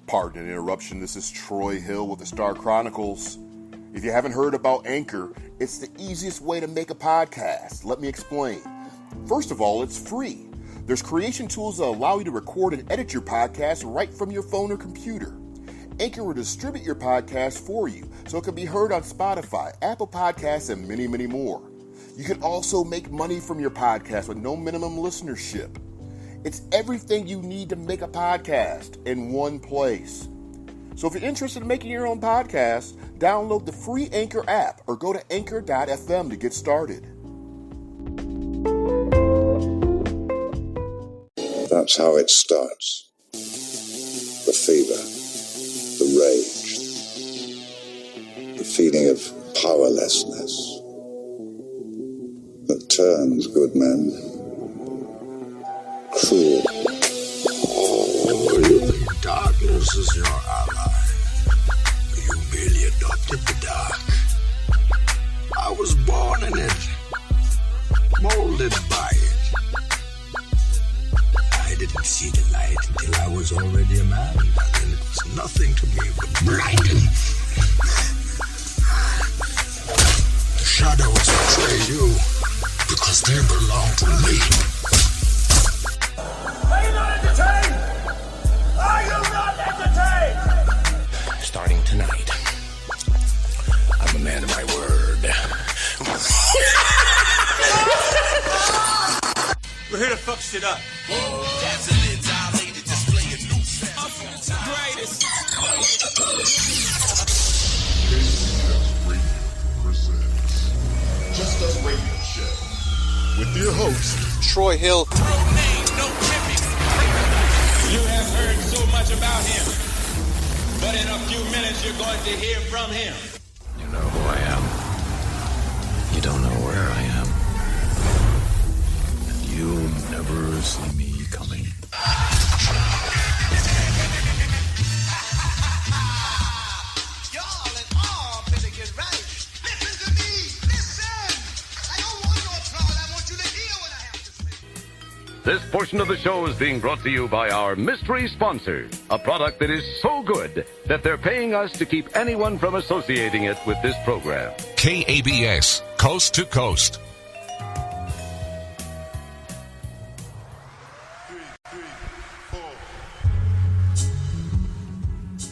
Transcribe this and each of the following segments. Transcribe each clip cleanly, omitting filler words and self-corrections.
Pardon an interruption, this is Troy Hill with the Star Chronicles. If you haven't heard about Anchor, it's the easiest way to make a podcast. Let me explain. First of all, it's free. There's creation tools that allow you to record and edit your podcast right from your phone or computer. Anchor will distribute your podcast for you, so it can be heard on Spotify, Apple Podcasts, and many, many more. You can also make money from your podcast with no minimum listenership. It's everything you need to make a podcast in one place. So if you're interested in making your own podcast, download the free Anchor app or go to anchor.fm to get started. That's how it starts. The fever, the rage, the feeling of powerlessness that turns good men cruel. Oh, you think darkness is your ally? You merely adopted the dark. I was born in it, molded by it. I didn't see the light until I was already a man. By then it was nothing to me but blinding. The shadows betray you because they belong to me. Are you not entertained? Are you not entertained? Starting tonight, I'm a man of my word. We're here to fuck shit up. Greatest. Just Us Radio Show with your host, Troy Hill. You have heard so much about him, but in a few minutes you're going to hear from him. You know who I am. You don't know where I am. And you'll never see me coming. Y'all and all better get right. Listen to me. Listen. I don't want your trouble. I want you to hear what I have to say. This portion of the show is being brought to you by our mystery sponsor, a product that is so good that they're paying us to keep anyone from associating it with this program. KABS, Coast to Coast.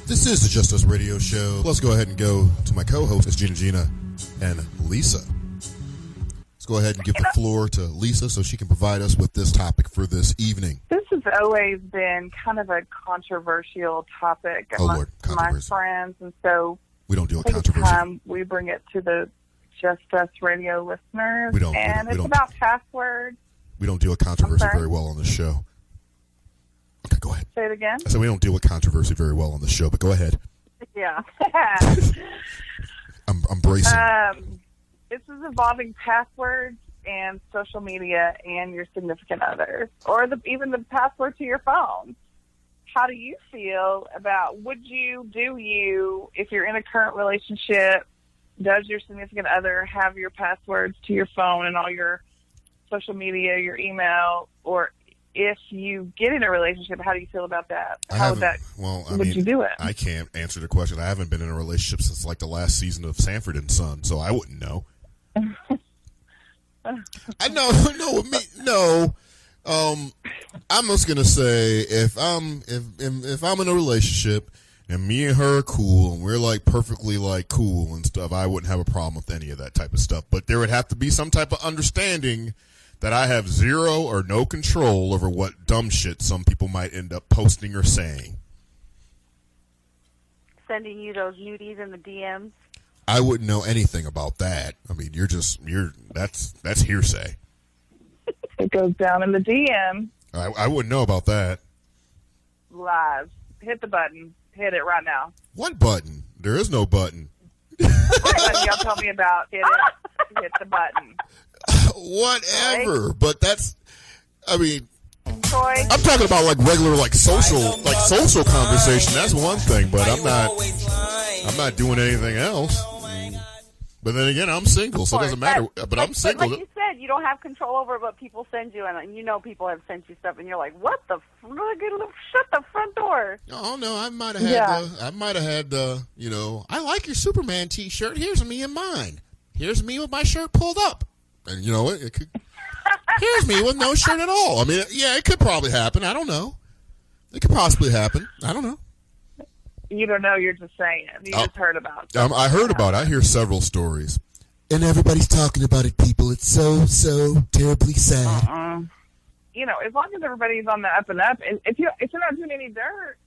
This is the Just Us Radio Show. Let's go ahead and go to my co-hosts, Gina, and Lisa. Let's go ahead and give the floor to Lisa so she can provide us with this topic for this evening. This has always been kind of a controversial topic amongst my friends, and so we don't do a controversy. Time we bring it to the Just Us Radio listeners, it's about passwords. We don't deal with controversy very well on the show. Okay, go ahead. Say it again. I said we don't deal with controversy very well on the show, but go ahead. Yeah. I'm bracing. This is involving passwords and social media and your significant others, or even the password to your phone. How do you feel about, if you're in a current relationship, does your significant other have your passwords to your phone and all your social media, your email, or if you get in a relationship, how do you feel about that? Would you do it? I can't answer the question. I haven't been in a relationship since like the last season of Sanford and Son, so I wouldn't know. No. I'm just gonna say if I'm in a relationship and me and her are cool and we're like perfectly like cool and stuff, I wouldn't have a problem with any of that type of stuff. But there would have to be some type of understanding that I have zero or no control over what dumb shit some people might end up posting or saying. Sending you those nudies in the DMs? I wouldn't know anything about that. I mean, that's hearsay. It goes down in the DM. I wouldn't know about that. Live. Hit the button. Hit it right now. What button? There is no button. What button y'all tell me about? Hit it. Hit the button. Whatever. Right? But that's, I mean, Troy? I'm talking about like regular, like social conversation. That's one thing, but I'm not doing anything else. But then again, I'm single, so it doesn't matter. But I'm single. Like you said, said, you don't have control over what people send you, and you know people have sent you stuff, and you're like, what the? Shut the front door. Oh no, I might have had the. You know, I like your Superman T-shirt. Here's me and mine. Here's me with my shirt pulled up, and you know it could. Here's me with no shirt at all. I mean, yeah, it could probably happen. I don't know. It could possibly happen. I don't know. You don't know. You're just saying. You just heard about it. I heard about it. I hear several stories. And everybody's talking about it, people. It's so terribly sad. You know, as long as everybody's on the up and up, and if you're not doing any dirt,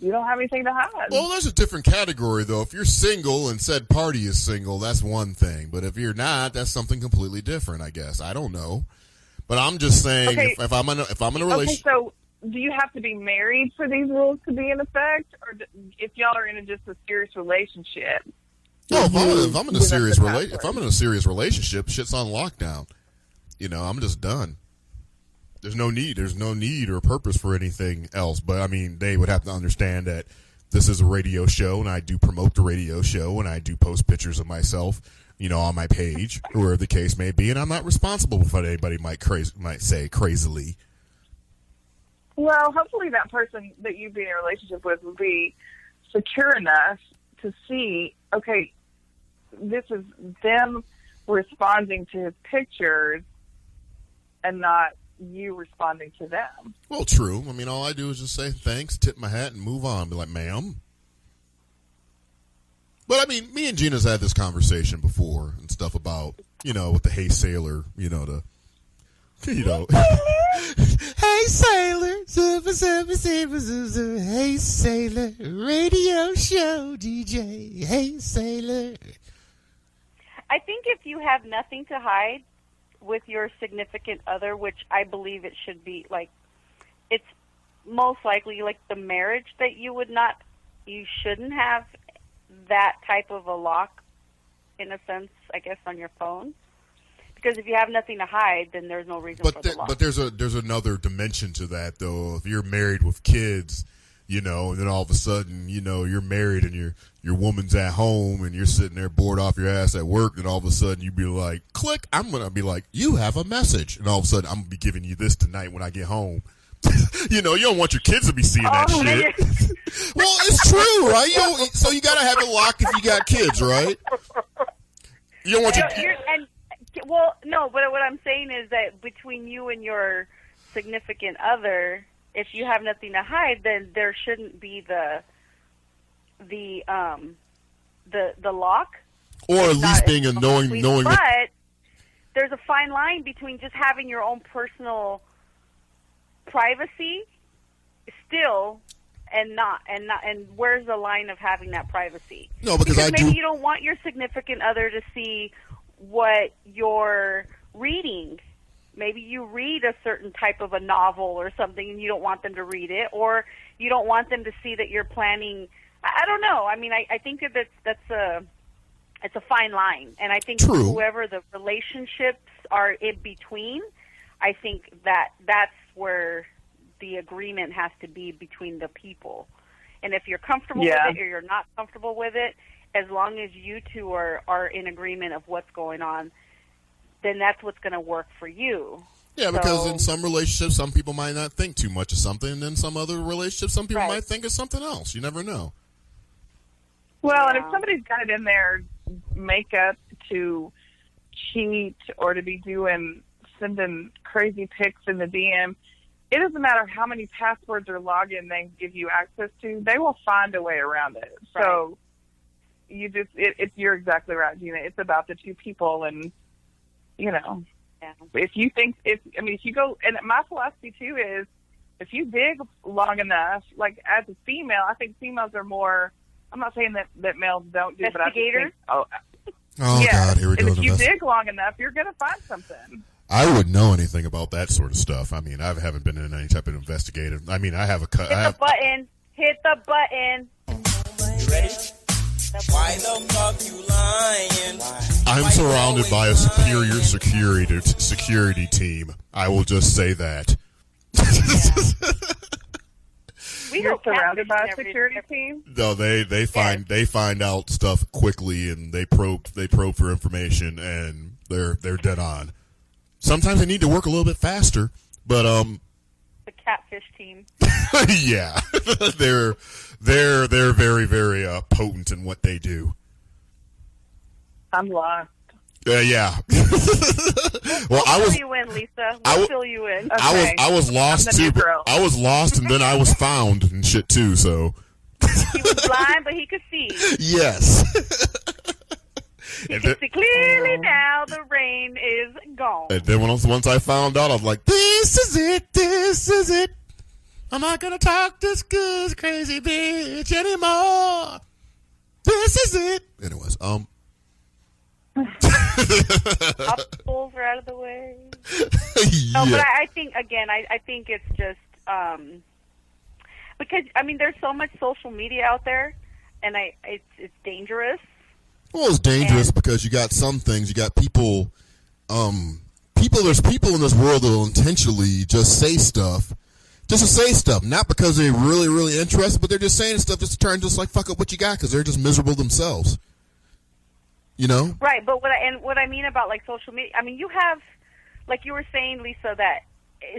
you don't have anything to hide. Well, there's a different category, though. If you're single and said party is single, that's one thing. But if you're not, that's something completely different, I guess. I don't know. But I'm just saying, if I'm in a relationship. Okay, so do you have to be married for these rules to be in effect, or if y'all are in just a serious relationship? No, if I'm in a serious relationship, shit's on lockdown. You know, I'm just done. There's no need or purpose for anything else. But I mean, they would have to understand that this is a radio show, and I do promote the radio show, and I do post pictures of myself, you know, on my page, or wherever the case may be, and I'm not responsible for what anybody might say crazily. Well, hopefully that person that you'd be in a relationship with will be secure enough to see, okay, this is them responding to his pictures and not you responding to them. Well, true. I mean, all I do is just say thanks, tip my hat, and move on. Be like, ma'am. But, I mean, me and Gina's had this conversation before and stuff about, you know, with the Hey Sailor, you know, Hey Sailor, super, super, super, super, Hey Sailor, radio show DJ, Hey Sailor. I think if you have nothing to hide with your significant other, which I believe it should be, like, it's most likely like the marriage that you shouldn't have that type of a lock, in a sense, I guess, on your phone. Because if you have nothing to hide, then there's no reason for the lock. But there's another dimension to that, though. If you're married with kids, you know, and then all of a sudden, you know, you're married and your woman's at home and you're sitting there bored off your ass at work, and all of a sudden you be like, click, I'm going to be like, you have a message. And all of a sudden I'm going to be giving you this tonight when I get home. You know, you don't want your kids to be seeing that shit. Well, it's true, right? So you got to have it locked if you got kids, right? You don't want well, no, but what I'm saying is that between you and your significant other, if you have nothing to hide, then there shouldn't be the lock, or at least being a knowing. But there's a fine line between just having your own personal privacy, still, and where's the line of having that privacy? No, because maybe you don't want your significant other to see what you're reading. Maybe you read a certain type of a novel or something and you don't want them to read it, or you don't want them to see that you're planning. I don't know. I mean, I think that it's a fine line. And I think whoever the relationships are in between, I think that's where the agreement has to be between the people. And if you're comfortable with it or you're not comfortable with it, as long as you two are in agreement of what's going on, then that's what's going to work for you. Yeah, because in some relationships, some people might not think too much of something, and in some other relationships, some people might think of something else. You never know. Well, and if somebody's got it in their makeup to cheat or to be sending crazy pics in the DM, it doesn't matter how many passwords or login they give you access to, they will find a way around it. Right. So you're exactly right, Gina. It's about the two people, and you know, if you go, and my philosophy too is, if you dig long enough, like as a female, I think females are more. I'm not saying that males don't do, but I think, God, here we go. And if you dig long enough, you're gonna find something. I wouldn't know anything about that sort of stuff. I mean, I haven't been in any type of investigative. I mean, I have a cut. Hit the button. You ready? Why the fuck you lying? I'm surrounded by a superior security team. I will just say that. You're go surrounded by a catfishing security team? No, they find out stuff quickly, and they probe for information, and they're dead on. Sometimes they need to work a little bit faster, but the catfish team. yeah, they're very, very potent in what they do. I'm lost. Yeah. We'll fill you in, Lisa. We'll fill you in. Okay. I was lost too. I was lost, and then I was found and shit too. So He was blind, but he could see. yes. He can see clearly now. The rain is gone. And then once I found out, I was like, "This is it. This is it. I'm not gonna talk this good crazy bitch anymore. This is it." Anyways, Obstacles are out of the way. yeah. No, but I think again, I think it's just because I mean, there's so much social media out there, and it's dangerous. Well, it's dangerous because you got some things. You got people. There's people in this world that will intentionally just say stuff, just to say stuff, not because they're really, really interested, but they're just saying stuff just to turn just like fuck up what you got because they're just miserable themselves. You know? Right, but what I mean about like social media, I mean, you have, like you were saying, Lisa, that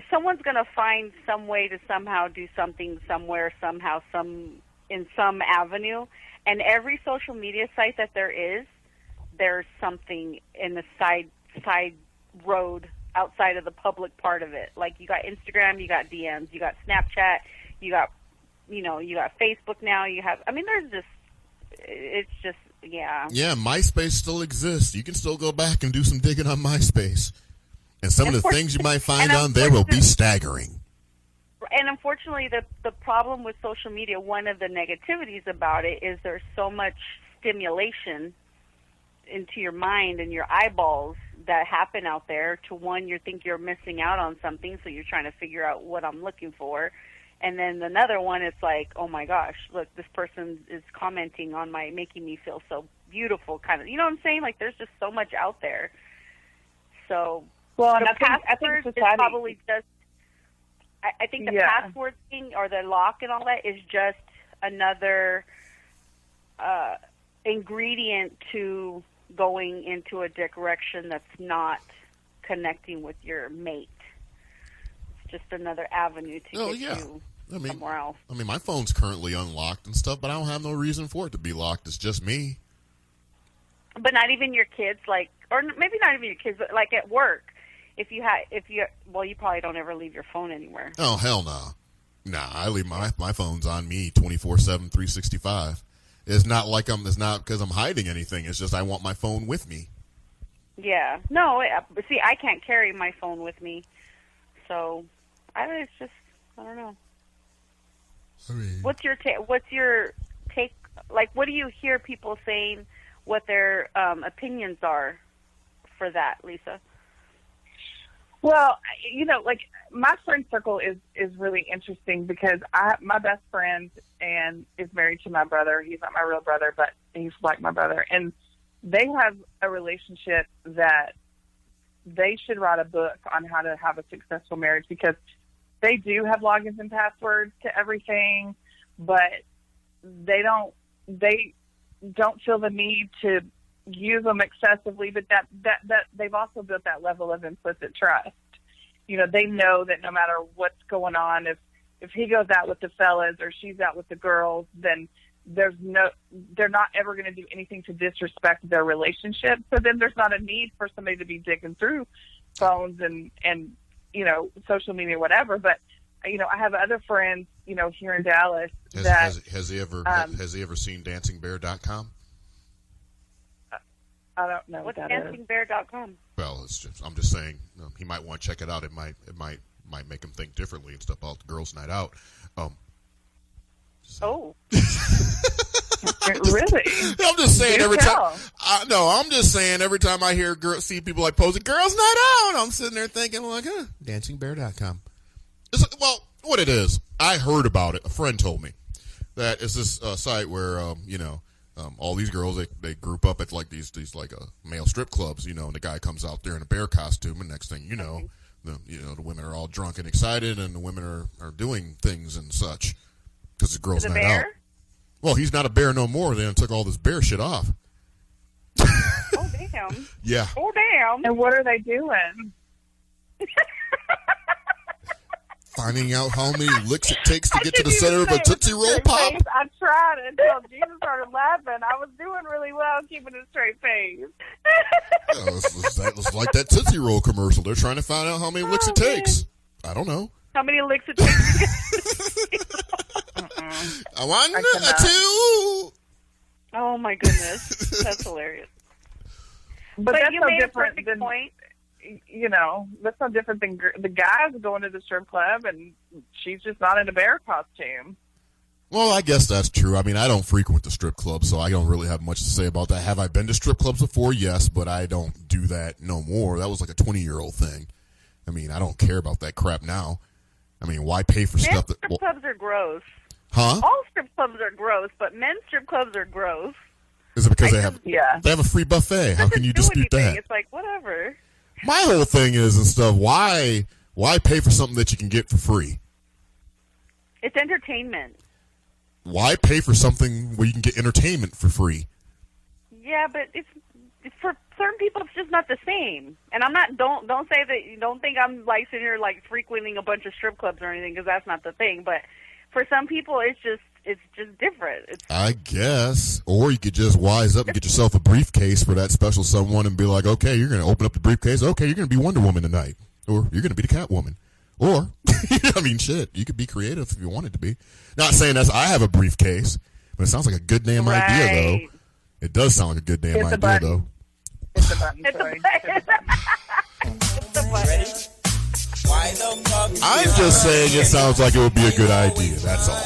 someone's going to find some way to somehow do something somewhere, somehow, in some avenue, and every social media site that there is, there's something in the side road outside of the public part of it. Like you got Instagram, you got DMs, you got Snapchat, you got Facebook now. It's just. Yeah. Yeah, MySpace still exists. You can still go back and do some digging on MySpace. And some of the things you might find on there will be staggering. And unfortunately, the problem with social media, one of the negativities about it is there's so much stimulation into your mind and your eyeballs that happen out there. To one, you think you're missing out on something, so you're trying to figure out what I'm looking for. And then another one, it's like, oh my gosh, look, this person is commenting on making me feel so beautiful, kind of. You know what I'm saying? Like, there's just so much out there. So, well, and I think society is probably just. I think the password thing or the lock and all that is just another ingredient to going into a direction that's not connecting with your mate. It's just another avenue to get you. Somewhere else. I mean, my phone's currently unlocked and stuff, but I don't have no reason for it to be locked. It's just me. But not even your kids, or maybe not even your kids, but like at work, you probably don't ever leave your phone anywhere. Oh, hell no. Nah, I leave my phone's on me 24/7, 365. It's not because I'm hiding anything. It's just I want my phone with me. Yeah. No, see, I can't carry my phone with me. So, I don't know. I mean, what's your take? Like, what do you hear people saying? What their opinions are for that, Lisa? Well, like my friend circle is really interesting because my best friend is married to my brother. He's not my real brother, but he's like my brother, and they have a relationship that they should write a book on how to have a successful marriage because they do have logins and passwords to everything, but they don't feel the need to use them excessively, but that they've also built that level of implicit trust. They know that no matter what's going on, if he goes out with the fellas or she's out with the girls, then they're not ever going to do anything to disrespect their relationship. So then there's not a need for somebody to be digging through phones and social media, whatever. But I have other friends, here in Dallas has he ever seen DancingBear.com? I don't know what's what that DancingBear.com. Well, I'm just saying he might want to check it out. It might make him think differently and stuff about the girls' night out. Oh. Really? I'm just saying every time. I'm just saying every time I see people like posing "girls' night out," I'm sitting there thinking like, DancingBear.com. Well, what it is, I heard about it. A friend told me that it's this site where all these girls they group up at like these male strip clubs, and the guy comes out there in a bear costume, and next thing you know, the women are all drunk and excited, and the women are doing things and such. because the girl's The night bear? out. Well, he's not a bear no more. They took all this bear shit off. Oh, damn. Yeah. Oh, damn. And what are they doing? Finding out how many licks it takes to get to the center of a Tootsie Roll Straight Pop. face. I tried until Jesus started laughing. I was doing really well keeping a straight face. It's like that Tootsie Roll commercial. They're trying to find out how many licks it takes. I don't know. How many licks it takes to get I want I a cannot. two. Oh, my goodness. That's hilarious. But that's you no made a different perfect than, point. you know, that's no different than the guys going to the strip club and she's just not in a bear costume. Well, I guess that's true. I mean, I don't frequent the strip club, so I don't really have much to say about that. Have I been to strip clubs before? Yes, but I don't do that no more. That was like a 20-year-old thing. I mean, I don't care about that crap now. I mean, why pay for stuff that... Strip clubs are gross. Huh? All strip clubs are gross, but men's strip clubs are gross. Is it because they have a free buffet? How can you dispute that? It's like, whatever. My whole thing is and stuff, why pay for something that you can get for free? It's entertainment. Why pay for something where you can get entertainment for free? Yeah, but it's for certain people, it's just not the same. And I'm not. Don't say that. You don't think I'm like sitting here like frequenting a bunch of strip clubs or anything, because that's not the thing. But for some people, it's just different. I guess. Or you could just wise up and get yourself a briefcase for that special someone and be like, okay, you're going to open up the briefcase. Okay, you're going to be Wonder Woman tonight. Or you're going to be the Catwoman. Or, I mean, shit, you could be creative if you wanted to be. Not saying I have a briefcase, but it sounds like a good damn idea, though. It does sound like a good damn idea, though. It's a button. I'm just saying it sounds like it would be a good idea. That's all.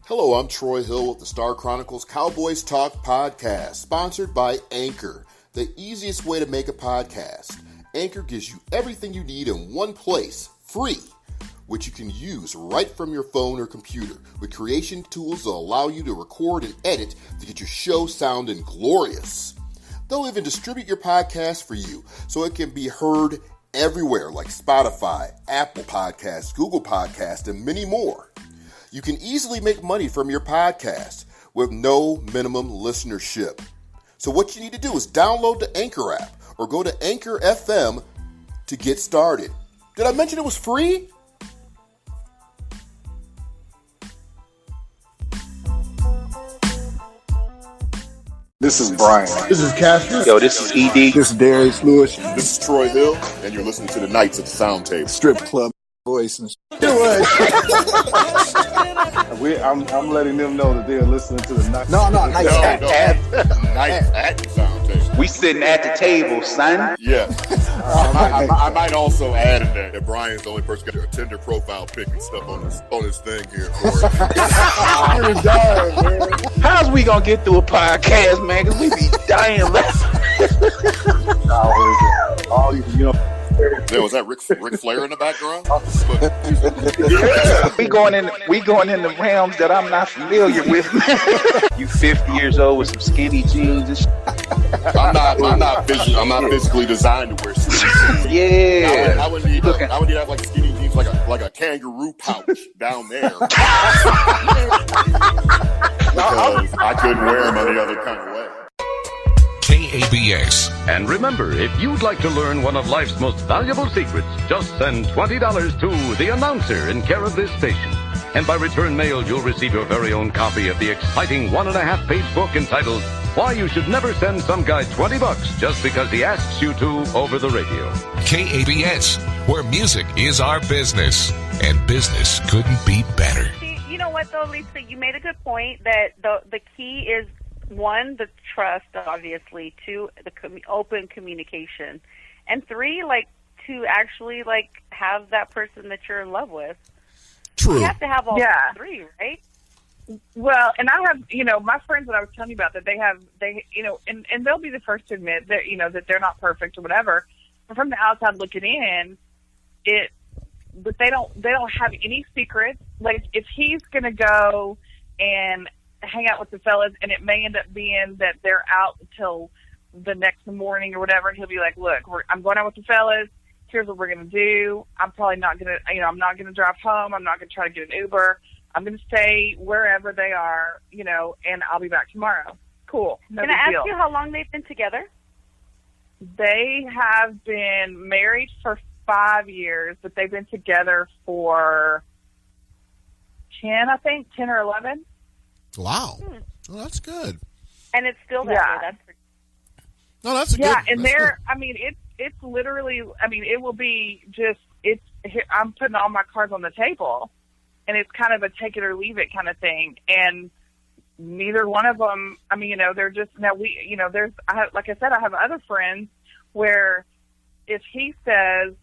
Hello, I'm Troy Hill with the Star Chronicles Cowboys Talk podcast, sponsored by Anchor, the easiest way to make a podcast. Anchor gives you everything you need in one place, free, which you can use right from your phone or computer, with creation tools that allow you to record and edit to get your show sounding glorious. They'll even distribute your podcast for you so it can be heard everywhere, like Spotify, Apple Podcasts, Google Podcasts, and many more. You can easily make money from your podcast with no minimum listenership. So what you need to do is download the Anchor app or go to Anchor FM to get started. Did I mention it was free? This is Brian. This is Cassius. Yo, this is ED. This is Darius Lewis. This is Troy Hill, and you're listening to the Knights at the Sound Table. Strip club voice. I'm letting them know that they're listening to the Knights. Nights at the Sound Table. We sitting at the table, son. Yeah. I might also add in that Brian's the only person got a Tinder profile pic and stuff on his thing here. How's we gonna get through a podcast, man? Because we be dying. All these, you know. Yeah, was that Ric Flair in the background? Yeah. We going in the realms that I'm not familiar with. You 50 years old with some skinny jeans and shit. I'm not physically designed to wear skinny jeans. Yeah. I would need to have like skinny jeans like a kangaroo pouch down there. Because I couldn't wear them any other kind of way. KABS. And remember, if you'd like to learn one of life's most valuable secrets, just send $20 to the announcer in care of this station. And by return mail, you'll receive your very own copy of the exciting 1.5-page book entitled Why You Should Never Send Some Guy $20 Just Because He Asks You to over the radio. KABS, where music is our business. And business couldn't be better. See, you know what, though, Lisa? You made a good point that the key is, one, the trust, obviously. Two, the open communication. And three, to actually, have that person that you're in love with. True. You have to have all three, right? Well, and I have, my friends that I was telling you about, that they and they'll be the first to admit that, that they're not perfect or whatever. But from the outside looking in, but they don't have any secrets. Like, if he's going to go and hang out with the fellas, and it may end up being that they're out until the next morning or whatever, and he'll be like, look, I'm going out with the fellas. Here's what we're going to do. I'm probably not going to, I'm not going to drive home. I'm not going to try to get an Uber. I'm going to stay wherever they are, and I'll be back tomorrow. Cool. No Can big I ask deal. you how long they've been together? They have been married for 5 years, but they've been together for 10, I think, 10 or 11. Wow. Well, that's good. And it's still that way. That's for No, that's a good. And that's they're, I mean, it's literally, I mean, it will be just, I'm putting all my cards on the table, and it's kind of a take it or leave it kind of thing. And neither one of them, I mean, they're just, now like I said, I have other friends where if he says,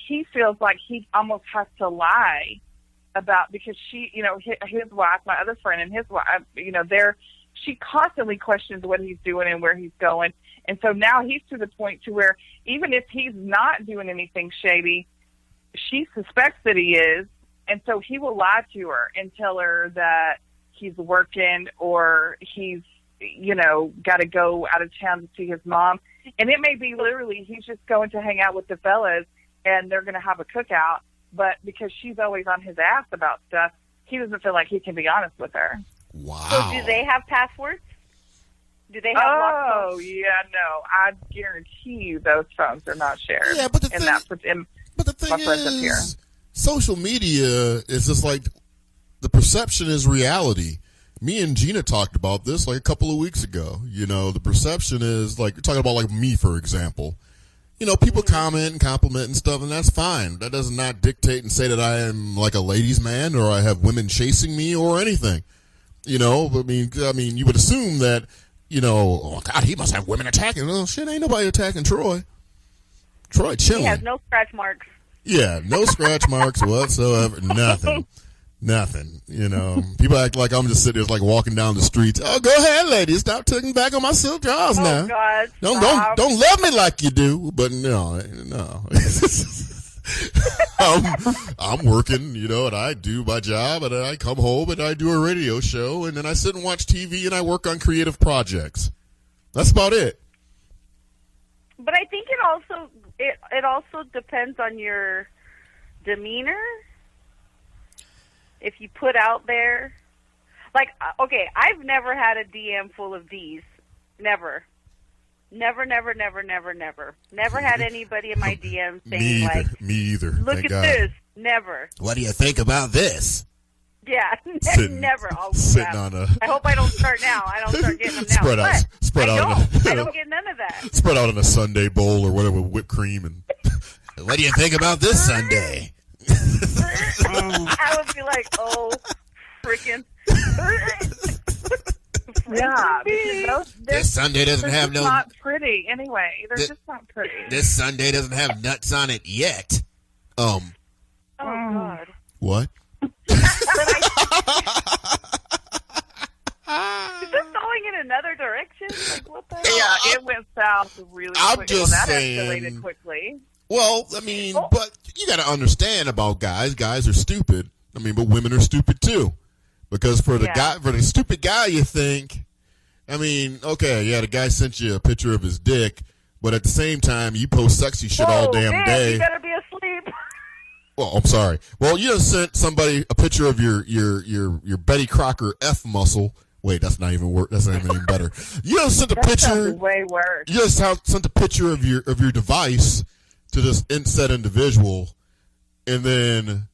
he feels like he almost has to lie about, because she, his wife, my other friend and his wife, she constantly questions what he's doing and where he's going. And so now he's to the point to where even if he's not doing anything shady, she suspects that he is. And so he will lie to her and tell her that he's working or he's, got to go out of town to see his mom. And it may be literally he's just going to hang out with the fellas and they're going to have a cookout. But because she's always on his ass about stuff, he doesn't feel like he can be honest with her. Wow. So do they have passwords? Do they have locked phones? Oh, yeah, no. I guarantee you those phones are not shared. Yeah, but the thing my friends up here. is, social media is just like the perception is reality. Me and Gina talked about this like a couple of weeks ago. The perception is like, you're talking about like me, for example. People comment and compliment and stuff, and that's fine. That does not dictate and say that I am like a ladies' man or I have women chasing me or anything. I mean, you would assume that, oh God, he must have women attacking. Well, shit, ain't nobody attacking Troy. Troy chilling. He has no scratch marks. Yeah, no scratch marks whatsoever. Nothing. People act like I'm just sitting there like walking down the streets. Oh, go ahead, ladies. Stop tugging back on my silk drawers now. God, don't love me like you do. But no. I'm working, and I do my job, and I come home and I do a radio show, and then I sit and watch TV and I work on creative projects. That's about it. But I think it also depends on your demeanor. If you put out there, like, okay, I've never had a DM full of D's. Never. Never had anybody in my DM saying, Me either. Look Thank at God. this. Never. What do you think about this? Yeah, never. Sitting on a... I hope I don't start now. I don't start getting them now. I don't get none of that. Spread out in a sundae bowl or whatever, whipped cream. And what do you think about this sundae? I would be like, oh, freaking. Yeah, because this sundae doesn't have no... not pretty anyway. They're just not pretty. This sundae doesn't have nuts on it yet. Oh, God. What? Is this going in another direction? Like, what the hell? Yeah, it went south really I'm quickly. just that saying... escalated quickly. Well, I mean, but you got to understand about guys. Guys are stupid. I mean, but women are stupid too. Because for the stupid guy, you think, I mean, okay, yeah, the guy sent you a picture of his dick, but at the same time, you post sexy shit all damn day. You better be asleep. Well, I'm sorry. Well, you just sent somebody a picture of your Betty Crocker F muscle. Wait, that's not even That's not even better. You just sent a picture. Way worse. You just sent a picture of your device to this said individual, and then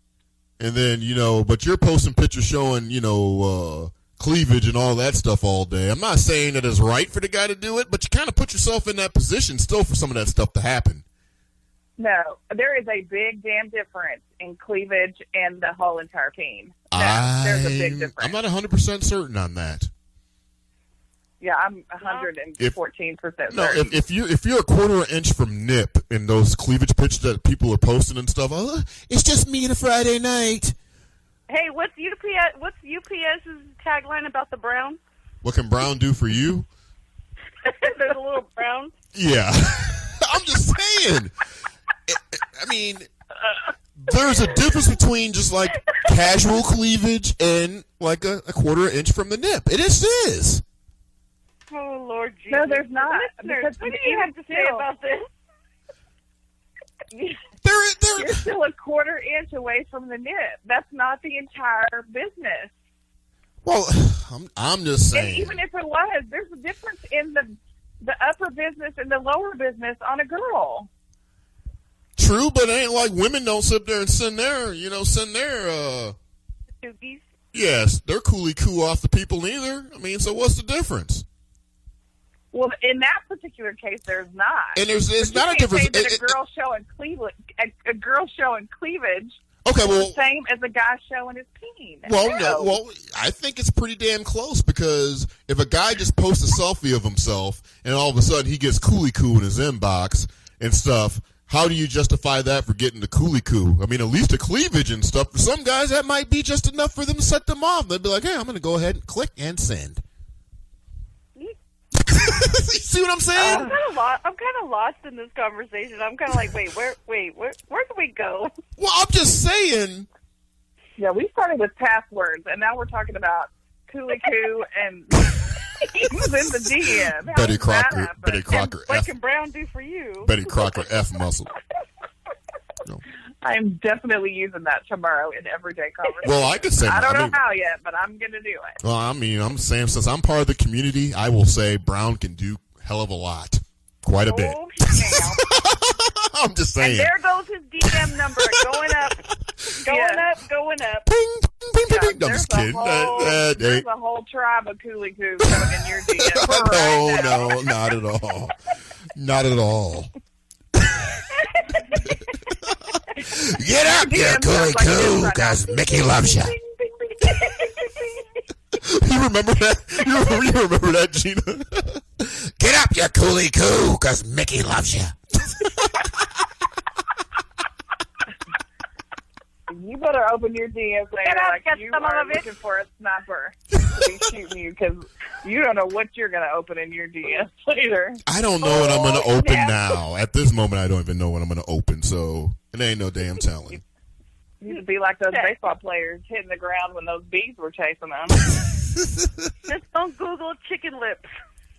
but you're posting pictures showing cleavage and all that stuff all day. I'm not saying that it's right for the guy to do it, but you kind of put yourself in that position still for some of that stuff to happen. No, there is a big damn difference in cleavage and the whole entire peen. There's a big difference. I'm not 100% certain on that. Yeah, I'm 114% certain. No, if you're a quarter inch from nip in those cleavage pictures that people are posting and stuff, it's just me on a Friday night. Hey, what's UPS's tagline about the brown? What can brown do for you? There's a little brown. Yeah, I'm just saying. I mean, there's a difference between just like casual cleavage and like a quarter inch from the nip. It is. Oh, Lord Jesus. No, there's not. Listeners, what do you have to say about this? You're still a quarter inch away from the nip. That's not the entire business. Well, I'm just saying. And even if it was, there's a difference in the upper business and the lower business on a girl. True, but it ain't like women don't sit there and send their Doogies. Yes, they're coolie coo off the people either. I mean, so what's the difference? Well, in that particular case, there's not. And there's But not you a can't difference. say that a girl showing cleavage. Okay, is well, the same as a guy showing his peen. Well, I think it's pretty damn close because if a guy just posts a selfie of himself and all of a sudden he gets coolie coo in his inbox and stuff, how do you justify that for getting the coolie coo? I mean, at least the cleavage and stuff. For some guys, that might be just enough for them to set them off. They'd be like, hey, I'm going to go ahead and click and send. See what I'm saying? I'm kind of lost in this conversation. I'm kind of like, where do we go? Well, I'm just saying. Yeah, we started with passwords, and now we're talking about coolie coo, and he was in the DM. Betty Crocker What F. can Brown do for you? Betty Crocker F muscle. No. I'm definitely using that tomorrow in everyday conversation. Well, I could say I don't know how yet, but I'm going to do it. Well, I mean, I'm saying since I'm part of the community, I will say Brown can do hell of a lot. Quite a bit. I'm just saying. And there goes his DM number going up. Going up. Ping, ping, ping, ping. I'm There's just kidding. There's a whole tribe of coolie coo coming in your DM. No, not at all. Not at all. Get up, you coolie coo, because Mickey loves you. You remember that? You remember that, Gina? Get up, you coolie coo, because Mickey loves you. You better open your DMs later like you are looking for a sniper to be shooting you, because you don't know what you're going to open in your DMs later. I don't know what I'm going to open now. At this moment, I don't even know what I'm going to open, so it ain't no damn telling. You need to be like those baseball players hitting the ground when those bees were chasing them. Just don't Google chicken lips.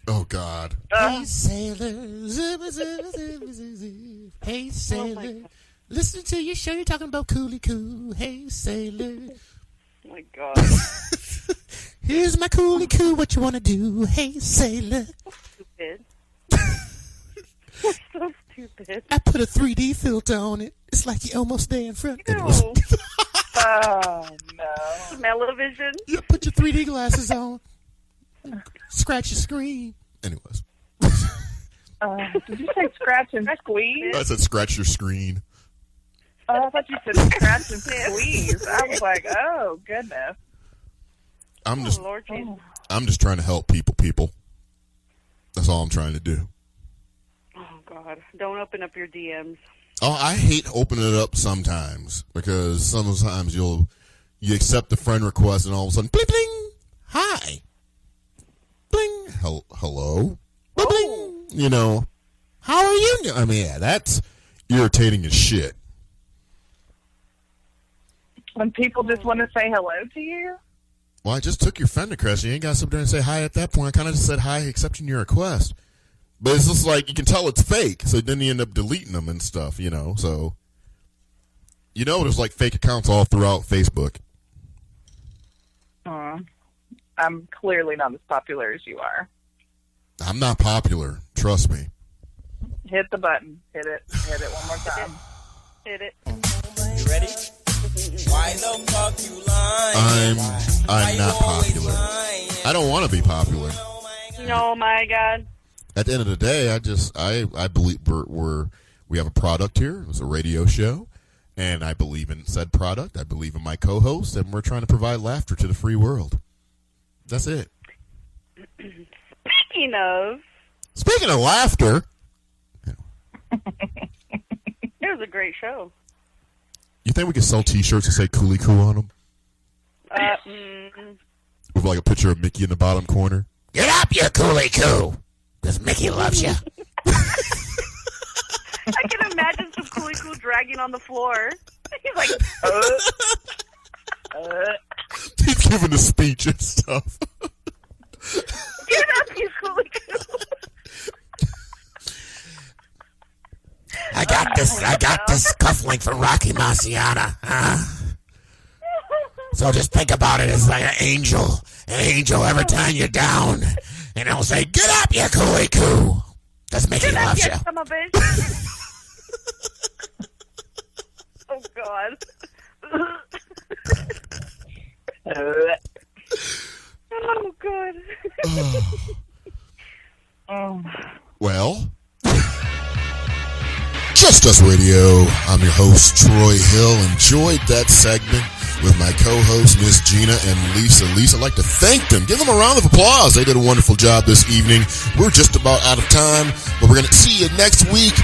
Oh, God. Hey, sailor. Hey, sailor. Listen to your show. You're talking about coolie coo. Hey, sailor. Oh, my God. Here's my coolie coo. What you want to do? Hey, sailor. Stupid. So stupid. I put a 3D filter on it. It's like you're almost there in front. No. Oh, no. Smell-o-vision. You put your 3D glasses on. Scratch your screen. Anyways. Did you say scratch and squeeze? I said scratch your screen. Oh, I thought you said scratch and squeeze. I was like, oh, goodness. I'm just Lord Jesus. I'm just trying to help people. That's all I'm trying to do. Oh, God. Don't open up your DMs. Oh, I hate opening it up sometimes because sometimes you accept the friend request and all of a sudden, bling, bling, hi, bling, hello, bling, bling, you know, how are you? I mean, yeah, that's irritating as shit. When people just want to say hello to you? Well, I just took your friend request. You ain't got to sit there and say hi at that point. I kind of just said hi, accepting your request. But it's just like you can tell it's fake, so then you end up deleting them and stuff, you know. So, you know, there's like fake accounts all throughout Facebook. I'm clearly not as popular as you are. I'm not popular, trust me. Hit the button. Hit it one more time. Hit it. You ready? Why the fuck you lying? I'm not popular. I don't want to be popular. Oh, my God. At the end of the day, I believe we have a product here. It's a radio show, and I believe in said product. I believe in my co-host, and we're trying to provide laughter to the free world. That's it. Speaking of laughter, it was a great show. you think we could sell T-shirts that say "Coolie Coo" on them? With like a picture of Mickey in the bottom corner. Get up, you coolie coo, because Mickey loves you. I can imagine some coolie coo dragging on the floor. He's like, He's giving a speech and stuff. get up, you coolie got this cufflink from Rocky Marciano. So just think about it as like an angel every time you're down, and it'll say, "Get up, you cooey coo." That's Mickey loves you. Son of a bitch. Oh God. Oh God. Well, Just Us Radio. I'm your host, Troy Hill. Enjoyed that segment with my co-hosts, Miss Gina and Lisa. I'd like to thank them. Give them a round of applause. They did a wonderful job this evening. We're just about out of time, but we're going to see you next week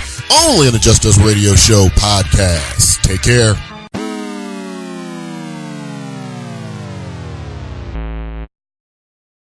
only on the Just Us Radio Show podcast. Take care.